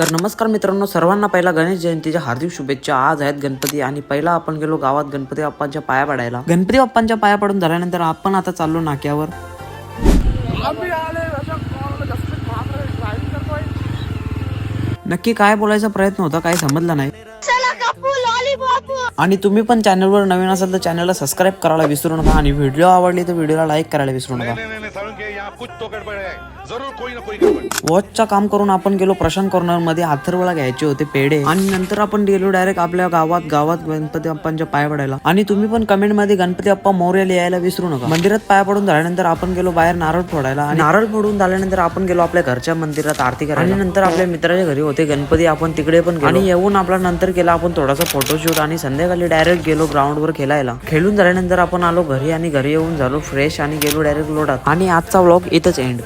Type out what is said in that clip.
तर नमस्कार मित्रांनो, सर्वांना पहिला गणेश जयंतीच्या हार्दिक शुभेच्छा। आज आहेत गणपती आणि पहिला आपण गेलो गावात गणपती बाप्पांच्या पाया पडायला। गणपती बाप्पांच्या पाया पडून झाल्यानंतर आपण आता चाललो नाक्यावर। नक्की काय बोलायचा प्रयत्न होता काही समजलं नाही। आणि तुम्ही पण चॅनलवर नवीन असाल तर चॅनलला सबस्क्राईब करायला विसरू नका आणि व्हिडिओ आवडली तर व्हिडिओला लाईक करायला विसरू नका। वॉचचा काम करून आपण गेलो प्रशांत कॉर्नर मध्ये। अथर्वला घ्यायचे होते पेढे आणि नंतर आपण गेलो डायरेक्ट आपल्या गावात गणपती बाप्पांच्या पाया पडायला। आणि तुम्ही पण कमेंट मध्ये गणपती बाप्पा मोरया लिहायला विसरू नका। मंदिरात पाया पडून झाल्यानंतर आपण गेलो बाहेर नारळ फोडायला आणि नारळ फोडून झाल्यानंतर आपण गेलो आपल्या घरच्या मंदिरात आरती करायला। आणि नंतर आपल्या मित्राच्या घरी होते गणपती, आपण तिकडे पण गेलो आणि येऊन आपला नंतर केला आपण थोडासा फोटोशूट आणि संध्याकाळी डायरेक्ट गेलो ग्राउंड वर खेळायला। खेळून झाल्यानंतर आपण आलो घरी आणि घरी येऊन झालो फ्रेश आणि गेलो डायरेक्ट लोटात। आणि आजचा व्लॉग इथंच एंड।